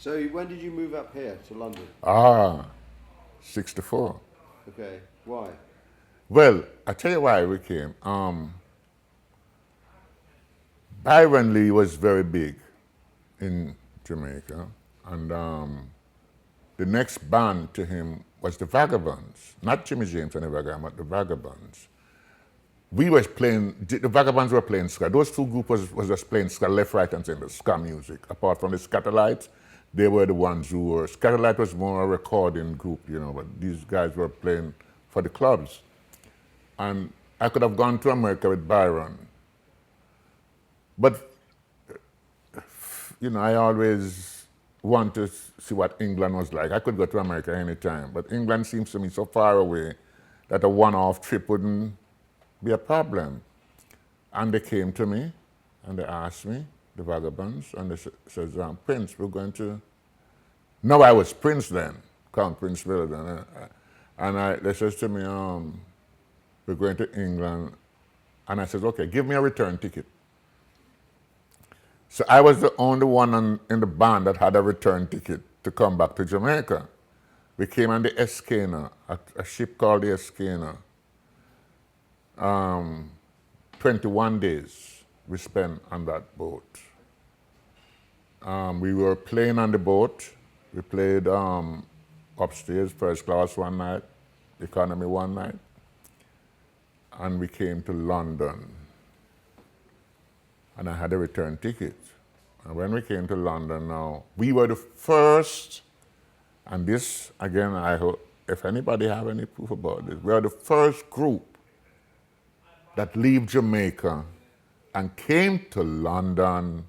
So when did you move up here to London? 64. Okay, why? Well, I tell you why we came. Byron Lee was very big in Jamaica, and the next band to him was the Vagabonds, not Jimmy James and the Vagabonds, but the Vagabonds. We were playing, the Vagabonds were playing ska. Those two groups was just playing ska, left, right, and center, ska music. Apart from the Scatterlights, they were the ones who were, Scatterlight was more a recording group, you know, but these guys were playing for the clubs. And I could have gone to America with Byron. But, you know, I always want to see what England was like. I could go to America anytime, but England seems to me so far away that a one-off trip wouldn't be a problem. And they came to me and they asked me, the Vagabonds, and they said, Prince, we're going to, no, I was Prince then, Count Prince Miller then. They said to me, we're going to England. And I said, okay, give me a return ticket. So I was the only one in the band that had a return ticket to come back to Jamaica. We came on the Escana, a ship called the Escana. 21 days we spent on that boat. We were playing on the boat. We played upstairs, first class one night, economy one night, and we came to London. And I had a return ticket. And when we came to London now, we were the first, and this, again, I hope, if anybody have any proof about this, we are the first group that leave Jamaica and came to London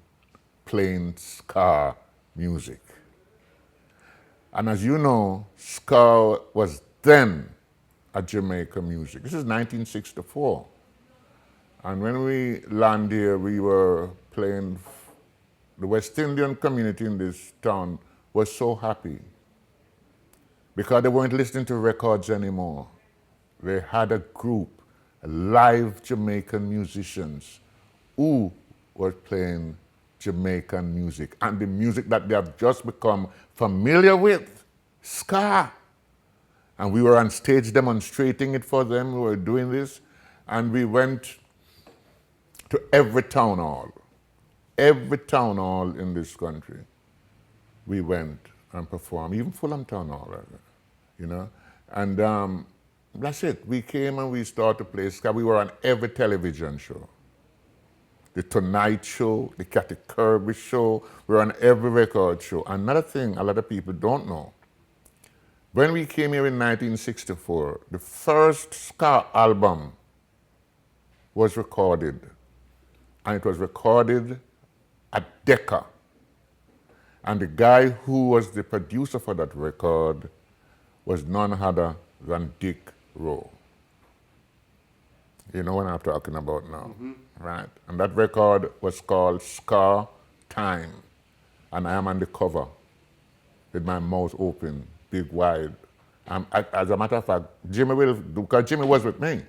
playing ska music. And as you know, ska was then a Jamaican music. This is 1964. And when we landed here, we were playing, the West Indian community in this town was so happy because they weren't listening to records anymore. They had a group, live Jamaican musicians who were playing Jamaican music, and the music that they have just become familiar with, ska. And we were on stage demonstrating it for them. We were doing this, and we went to every town hall in this country. We went and performed, even Fulham Town Hall, you know. And that's it. We came and we started to play ska. We were on every television show. The Tonight Show, the Cathy Kirby Show, we were on every record show. Another thing a lot of people don't know, when we came here in 1964, the first ska album was recorded, and it was recorded at Decca. And the guy who was the producer for that record was none other than Dick Rowe. You know what I'm talking about now, right? And that record was called Ska Time. And I am on the cover with my mouth open, big wide. As a matter of fact, because Jimmy was with me.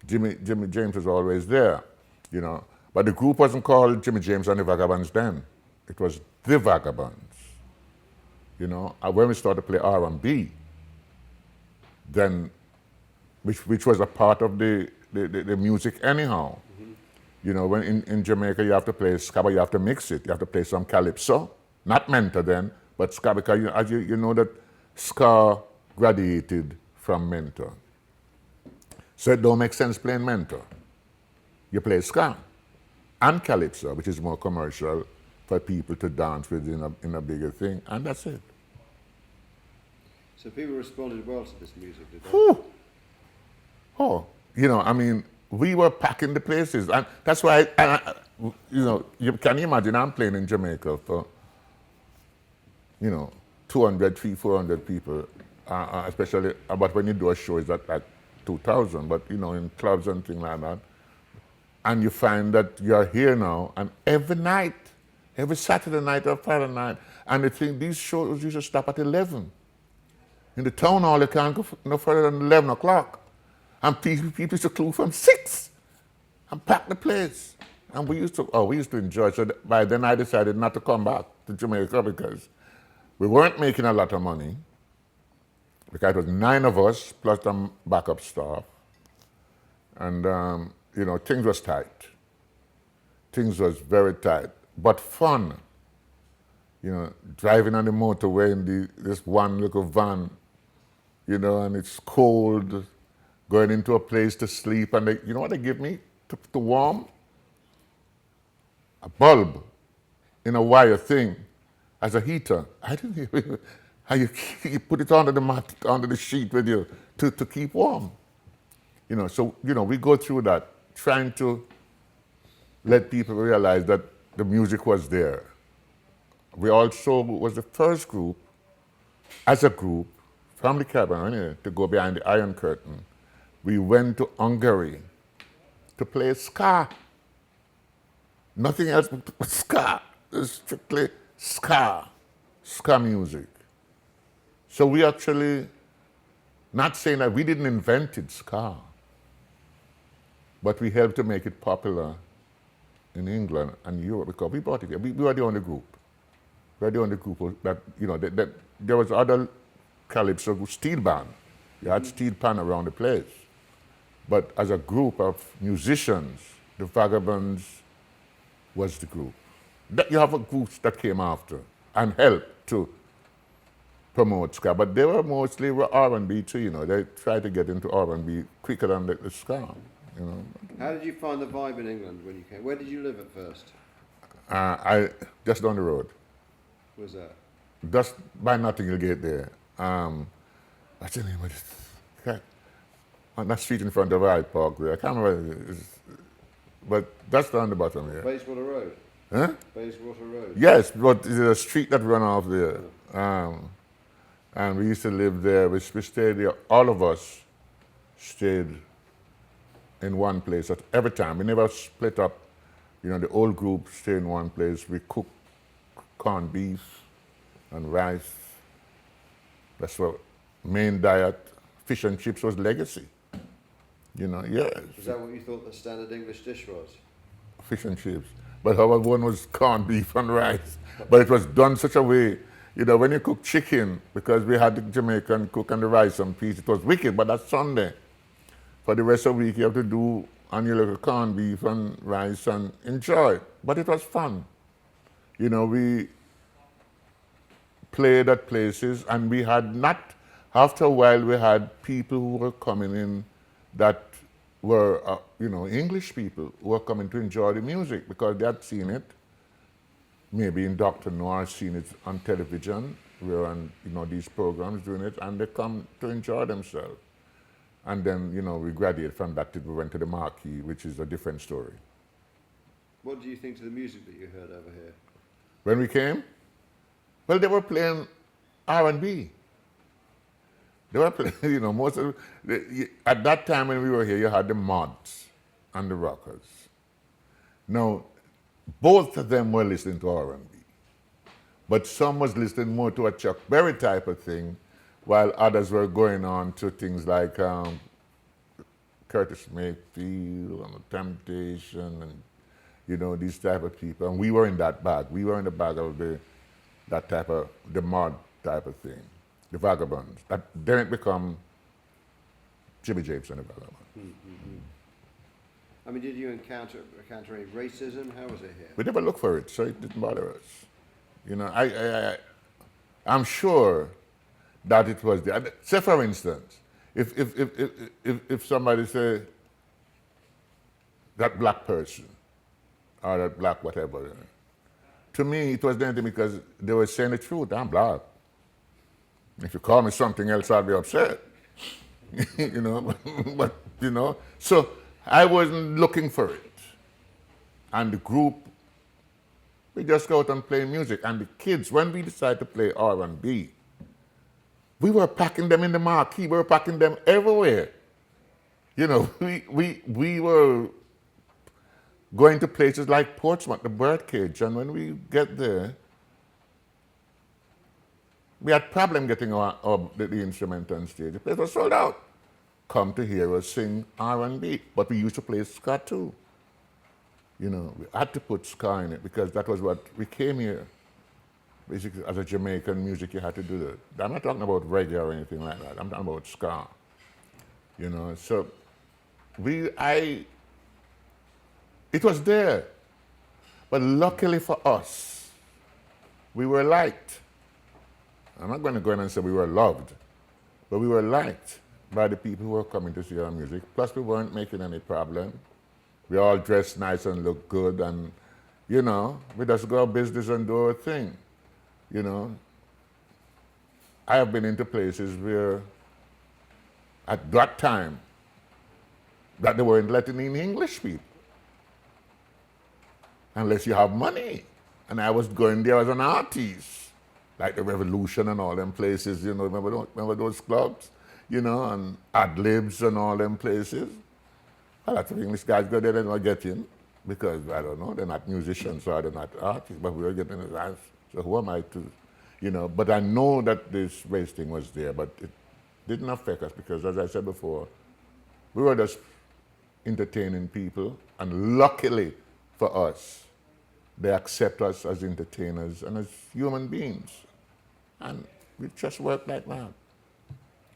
Jimmy James was always there, you know. But the group wasn't called Jimmy James and the Vagabonds then. It was the Vagabonds, you know. And when we started to play R&B, then, which was a part of the music anyhow. You know, when in Jamaica you have to play ska, but you have to mix it. You have to play some calypso, not menta then, but ska, because as you know that ska graduated from menta. So it don't make sense playing menta. You play ska and calypso, which is more commercial for people to dance with in a bigger thing, and that's it. So people responded well to this music, did they? Whew. Oh, you know, I mean, we were packing the places, and that's why, you know, you can imagine I'm playing in Jamaica for, you know, 200, 300, 400 people, especially, but when you do a show, it's at like 2,000, but, you know, in clubs and things like that, and you find that you're here now, and every night, every Saturday night or Friday night, and the thing, these shows used to stop at 11. In the town hall, you can't go no further than 11 o'clock. And people used to clue from 6 and pack the place. And we used to enjoy it. So by then I decided not to come back to Jamaica because We weren't making a lot of money because it was 9 of us plus some backup staff. And, you know, things was tight. Things was very tight, but fun. You know, driving on the motorway in this one little van, you know, and it's cold, going into a place to sleep, and you know what they give me to warm? A bulb in a wire thing as a heater. I didn't hear how you put it under the mat, under the sheet with you to keep warm. You know, so, you know, we go through that, trying to let people realize that the music was there. We also was the first group, as a group, from the Caribbean, anyway, to go behind the Iron Curtain. We went to Hungary to play ska. Nothing else but ska. It's strictly ska music. So we actually, not saying that we didn't invent it, ska, but we helped to make it popular in England and Europe because we brought it here. We were the only group. We were the only group that, you know, that there was other calypso steel band. You had steel pan around the place. But as a group of musicians, the Vagabonds was the group. You have a group that came after and helped to promote ska, but they were mostly R&B too, you know. They tried to get into R&B quicker than the ska, you know. How did you find the vibe in England when you came? Where did you live at first? I just down the road. Where's that? Just by Notting Hill Gate there. What's the name of it? On that street in front of Hyde Park there. I can't remember. But that's down the bottom here. Bayswater Road? Huh? Bayswater Road? Yes, but there's a street that run off there. And we used to live there. We stayed there. All of us stayed in one place at every time. We never split up. You know, the old group stayed in one place. We cooked corned beef and rice. That's what main diet. Fish and chips was legacy. You know, yes. Was that what you thought the standard English dish was? Fish and chips. But our one was corned beef and rice. But it was done such a way, you know, when you cook chicken, because we had the Jamaican cook and the rice and peas, it was wicked, but that's Sunday. For the rest of the week, you have to do on your little corned beef and rice and enjoy. But it was fun. You know, we played at places, and we had not, after a while, we had people who were coming in that were, you know, English people who were coming to enjoy the music because they had seen it, maybe in Dr. Noir, seen it on television, we were on, you know, these programs doing it, and they come to enjoy themselves. And then, you know, we graduated from that till we went to the Marquee, which is a different story. What do you think to the music that you heard over here? When we came, well, they were playing R&B. They were playing, you know, most of at that time when we were here, you had the mods and the rockers. Now, both of them were listening to R&B, but some was listening more to a Chuck Berry type of thing, while others were going on to things like Curtis Mayfield and The Temptation and, you know, these type of people. And we were in that bag. We were in the bag of that type of, the mod type of thing, the Vagabonds. That then it become Jimmy Japes and the Vagabonds. Mm-hmm. I mean, did you encounter any racism? How was it here? We never looked for it, so it didn't bother us. You know, I'm sure that it was there. Say, for instance, if somebody say that black person or that black whatever, to me it was anything because they were saying the truth. I'm black. If you call me something else, I'll be upset. You know, but you know, so I wasn't looking for it. And the group, we just go out and play music. And the kids, when we decided to play R&B, we were packing them in the Marquee. We were packing them everywhere. You know, we were going to places like Portsmouth, the Birdcage. And when we get there, we had problem getting the instrument on stage. The place was sold out. Come to hear us sing R&B. But we used to play ska too. You know, we had to put ska in it because that was what we came here basically, as a Jamaican music, you had to do that. I'm not talking about reggae or anything like that. I'm talking about ska. You know, so it was there. But luckily for us, we were liked. I'm not going to go in and say we were loved, but we were liked by the people who were coming to see our music. Plus, we weren't making any problem. We all dressed nice and looked good, and, you know, we just go our business and do our thing. You know, I have been into places where, at that time, that they weren't letting in English people, unless you have money. And I was going there as an artist, like the Revolution and all them places, you know, remember those clubs, you know, and ad-libs and all them places. A lot of English guys go there, they don't get in, because, I don't know, they're not musicians or they're not artists, but we were getting the dance. So who am I to, you know, but I know that this race thing was there, but it didn't affect us because, as I said before, we were just entertaining people, and luckily for us, they accept us as entertainers and as human beings. And we just worked like that.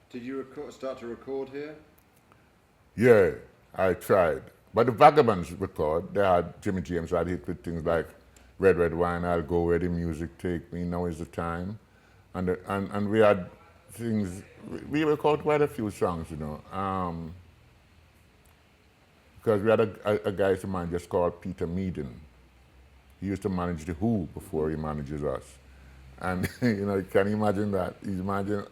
Did you start to record here? Yeah, I tried. But the Vagabonds record, they had, Jimmy James had hit with things like Red, Red Wine, I'll Go Where the Music Take Me, Now Is the Time. And we had things, we recorded quite a few songs, you know. Because we had a guy to manage us called Peter Meaden. He used to manage The Who before he manages us. And, you know, can you imagine that? Imagine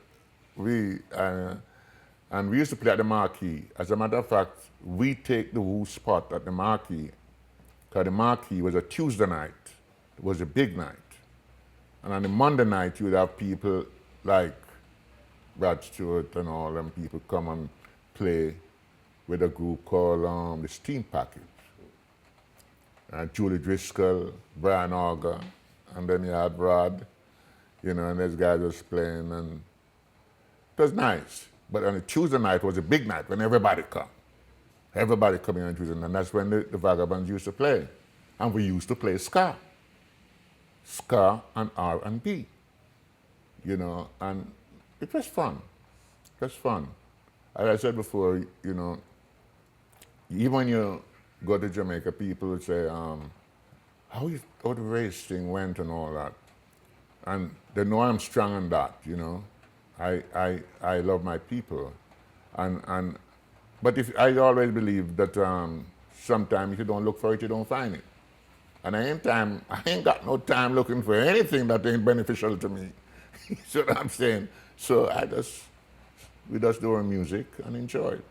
and we used to play at the Marquee. As a matter of fact, we take the Who spot at the Marquee, because the Marquee was a Tuesday night. It was a big night. And on the Monday night, you would have people like Rod Stewart and all them people come and play with a group called the Steam Packet. Julie Driscoll, Brian Auger, and then you had Rod, you know, and those guys was playing, and it was nice. But on a Tuesday night was a big night when everybody come. Everybody coming on Tuesday night, and that's when the Vagabonds used to play. And we used to play ska. Ska and R&B, you know, and it was fun. It was fun. As I said before, you know, even when you go to Jamaica, people would say, how the race thing went and all that. And they know I'm strong on that, you know. I love my people. But I always believe that sometimes if you don't look for it, you don't find it. And I ain't got no time looking for anything that ain't beneficial to me. You see what I'm saying? So we just do our music and enjoy it.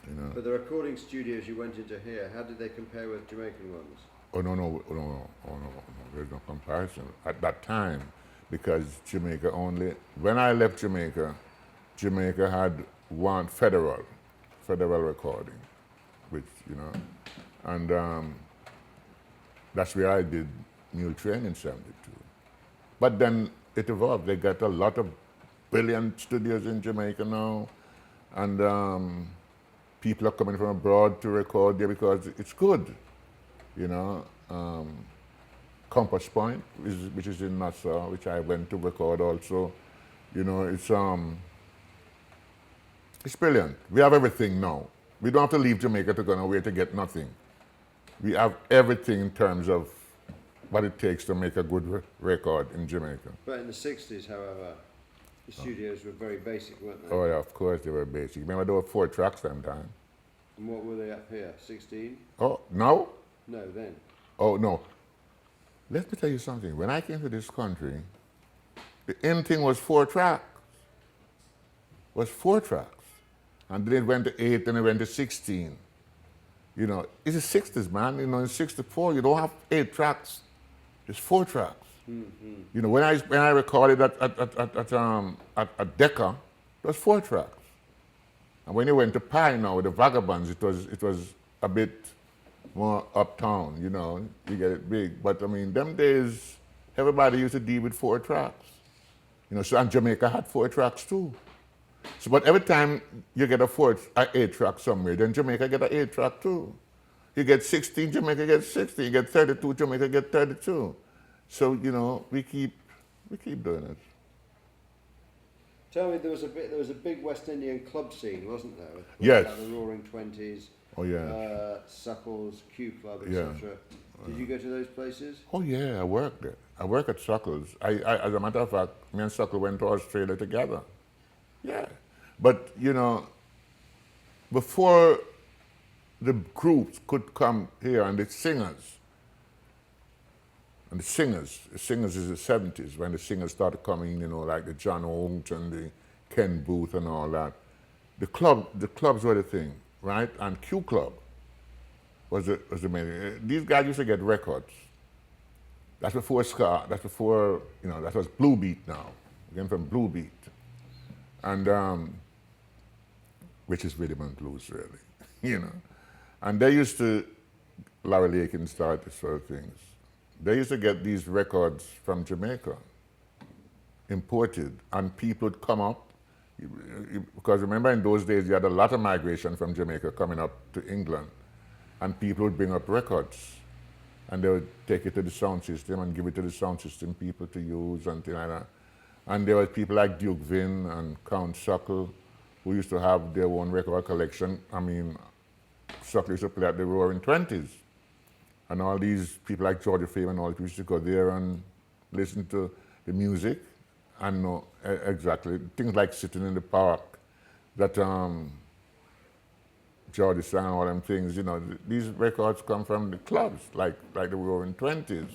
You know. But the recording studios you went into here, how did they compare with Jamaican ones? Oh, no, there's no comparison. At that time, because Jamaica when I left Jamaica, Jamaica had one federal recording, which, you know, and that's where I did Mule Train in 72. But then it evolved. They got a lot of brilliant studios in Jamaica now, and people are coming from abroad to record there because it's good, you know. Compass Point, which is in Nassau, which I went to record also, you know, it's brilliant. We have everything now. We don't have to leave Jamaica to go nowhere to get nothing. We have everything in terms of what it takes to make a good record in Jamaica. But in the 60s, however, the studios were very basic, weren't they? Oh yeah, of course they were basic. Remember there were 4 tracks sometime. And what were they up here, 16? Oh, no? No, then. Oh, no. Let me tell you something. When I came to this country, the in thing was 4 tracks. Was 4 tracks. And then it went to 8, and it went to 16. You know, it's the 60s, man. You know, in 64, you don't have 8 tracks. It's 4 tracks. Mm-hmm. You know, when I recorded at Decca, it was 4 tracks. And when you went to Pi now with the Vagabonds, it was a bit more uptown, you know, you get it big. But I mean, them days, everybody used to deal with 4 tracks. You know, so and Jamaica had 4 tracks too. So, but every time you get a 8 track somewhere, then Jamaica get an 8 track too. You get 16, Jamaica gets 16. You get 32, Jamaica get 32. So, you know, we keep doing it. Tell me, there was a big West Indian club scene, wasn't there? With Yes. like the Roaring Twenties, Oh, yeah. Suckles, Q Club, Yeah. etc. Did you go to those places? Oh, yeah, I worked there. I work at Suckle's. As a matter of fact, me and Suckle went to Australia together. Yeah. But, you know, before the groups could come here and the singers is the 70s when the singers started coming, you know, like the John Holmton, the Ken Booth and all that. The clubs were the thing, right? And Q Club was the main. These guys used to get records. That's before ska. That's before, you know, that was Blue Beat now. Again from Blue Beat. And which is rhythm and blues really, you know. And they used to, Larry Lakin started these sort of things. They used to get these records from Jamaica, imported, and people would come up, because remember in those days you had a lot of migration from Jamaica coming up to England, and people would bring up records, and they would take it to the sound system and give it to the sound system people to use and things like that. And there were people like Duke Vin and Count Suckle who used to have their own record collection. I mean, Suckle used to play at the Roaring Twenties. And all these people like Georgia Fame and all people used to go there and listen to the music and know exactly things like Sitting in the Park that Georgia sang, all them things, you know. These records come from the clubs like the Roaring Twenties.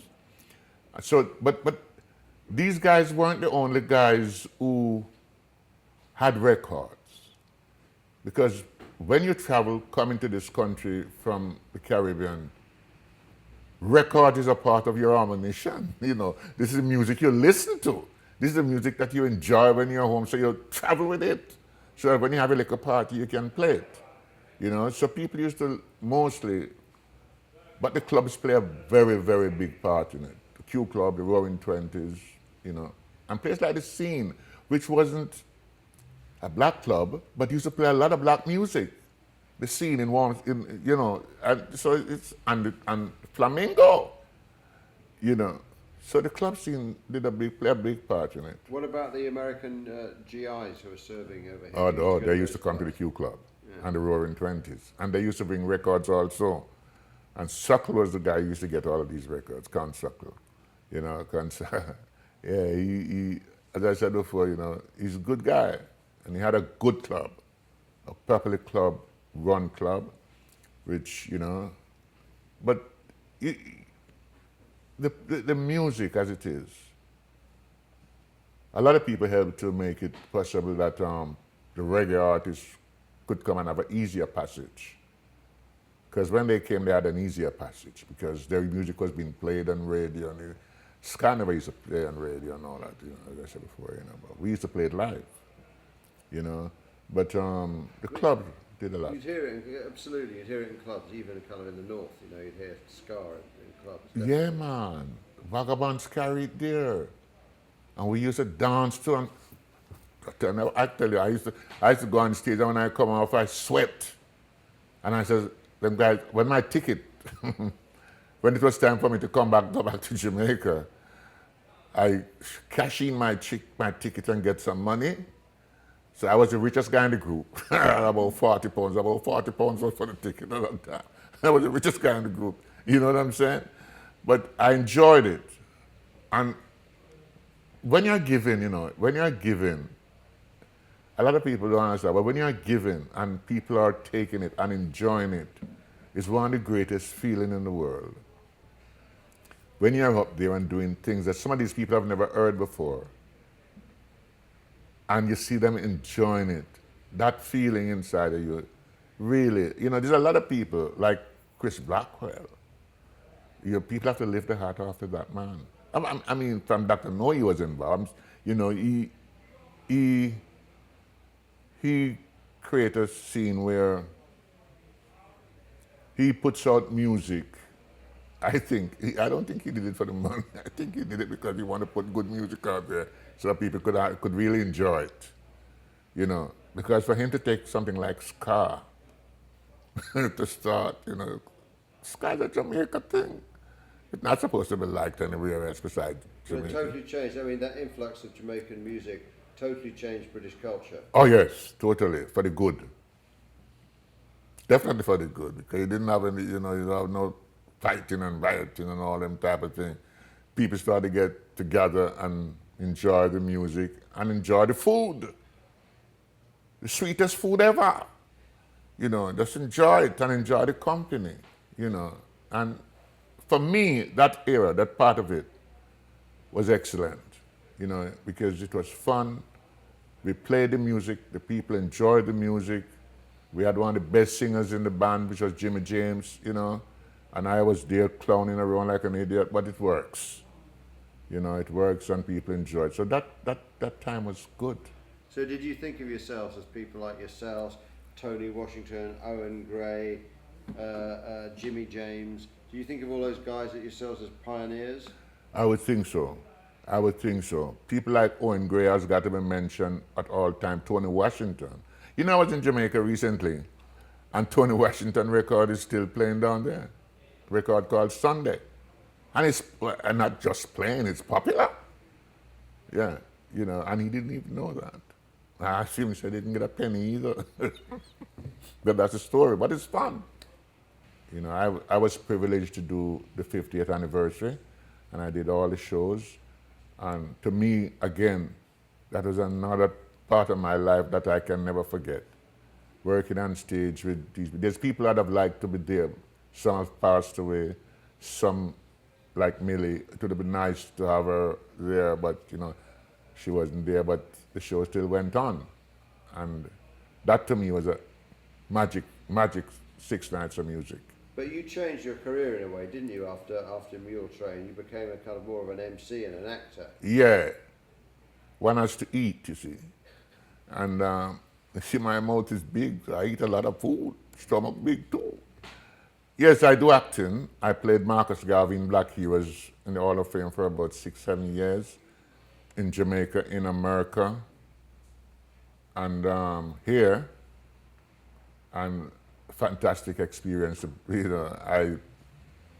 So, but these guys weren't the only guys who had records. Because when you travel, coming to this country from the Caribbean, record is a part of your ammunition. You know, this is the music you listen to. This is the music that you enjoy when you're home, so you travel with it. So when you have a little party, you can play it. You know, so people used to mostly, but the clubs play a very, very big part in it. The Q Club, the Roaring Twenties, you know, and places like the Scene, which wasn't a black club, but used to play a lot of black music. The Scene in one, you know, and so it's and Flamingo, you know. So the club scene did play a big part in it. What about the American GIs who are serving over here? Oh, they used to come to the Q Club and the Roaring Twenties, and they used to bring records also. And Suckle was the guy who used to get all of these records, Count Suckle, you know. Yeah, he, as I said before, you know, he's a good guy, and he had a good club, a properly run club, which, you know, but the music as it is, a lot of people helped to make it possible that the reggae artists could come and have an easier passage. Because when they came, they had an easier passage because their music was being played on radio. And ska never used to play on radio and all that, you know, as I said before, you know, but we used to play it live, you know. But the club did a lot. You'd hear it, absolutely, you'd hear it in clubs, even kind of in the north, you know, you'd hear ska in clubs. Yeah, man. Vagabonds carried there. And we used to dance to them. I tell you, I used to go on stage, and when I come off, I sweat. And I said, them guys, when my ticket, when it was time for me to go back to Jamaica, I cash in my ticket and get some money. So I was the richest guy in the group. About 40 pounds was for the ticket at that time. I was the richest guy in the group. You know what I'm saying? But I enjoyed it. And when you're giving, you know, a lot of people don't understand, but when you're giving and people are taking it and enjoying it, it's one of the greatest feelings in the world. When you're up there and doing things that some of these people have never heard before, and you see them enjoying it, that feeling inside of you, really, you know, there's a lot of people like Chris Blackwell. You know, people have to lift the heart off of that man. I mean, from Dr. No, he was involved. You know, he created a scene where he puts out music. I don't think he did it for the money. I think he did it because he wanted to put good music out there so that people could really enjoy it. You know, because for him to take something like ska to start, you know, ska's a Jamaica thing. It's not supposed to be liked anywhere else besides But it Jamaica. totally changed. I mean, that influx of Jamaican music totally changed British culture. Oh yes, totally, for the good. Definitely for the good, because you didn't have any, you don't have no fighting and rioting and all them type of thing. People started to get together and enjoy the music and enjoy the food. The sweetest food ever. Just enjoy it and enjoy the company, And for me, that era, that part of it, was excellent, because it was fun. We played the music, the people enjoyed the music. We had one of the best singers in the band, which was Jimmy James, and I was there clowning around like an idiot, but it works. It works and people enjoy it. So that time was good. So did you think of yourselves as people like yourselves, Tony Washington, Owen Gray, Jimmy James? Do you think of all those guys at yourselves as pioneers? I would think so. People like Owen Gray has got to be mentioned at all time. Tony Washington. I was in Jamaica recently, and Tony Washington record is still playing down there. Record called Sunday. And it's not just playing, it's popular. Yeah, and he didn't even know that. I asked him, he said he didn't get a penny either. But that's a story, but it's fun. I was privileged to do the 50th anniversary, and I did all the shows. And to me, again, that was another part of my life that I can never forget. Working on stage with there's people that have liked to be there. Some have passed away, some, like Millie, it would have been nice to have her there, but she wasn't there, but the show still went on. And that to me was a magic 6 nights of music. But you changed your career in a way, didn't you, after Mule Train? You became a kind of more of an MC and an actor. Yeah. One has to eat, you see. And see, my mouth is big, so I eat a lot of food. Stomach big too. Yes, I do acting. I played Marcus Garvey in Black Heroes in the Hall of Fame for about 6-7 years. In Jamaica, in America, and here. And fantastic experience. I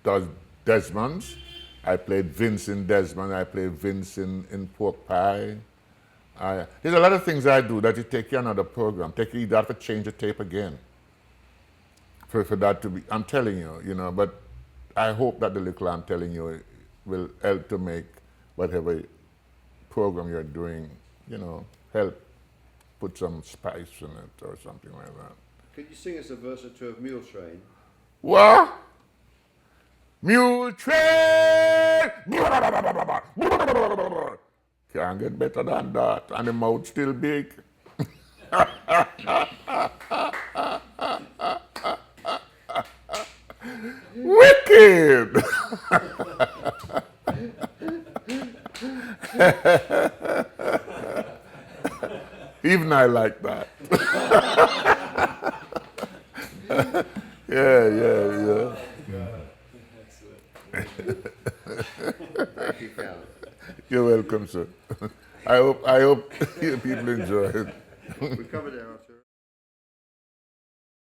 did Desmond's. I played Vince in Desmond. I played Vince in Pork Pie. There's a lot of things I do that you take you another program. You have to change the tape again for that to be. I'm telling you, but I hope that the little I'm telling you will help to make whatever program you're doing, help put some spice in it or something like that. Could you sing us a verse or two of Mule Train? What? Mule Train! Can't get better than that. And the mouth still big. Wicked! Even I like that. Yeah. Thank you, Cal. You're welcome, sir. I hope people enjoy it. We covered it after.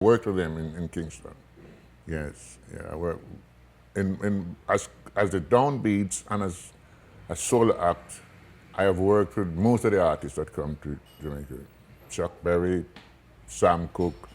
Worked with him in Kingston. Yes, yeah. I worked as the downbeats and as a solo act. I have worked with most of the artists that come to Jamaica. Chuck Berry, Sam Cooke,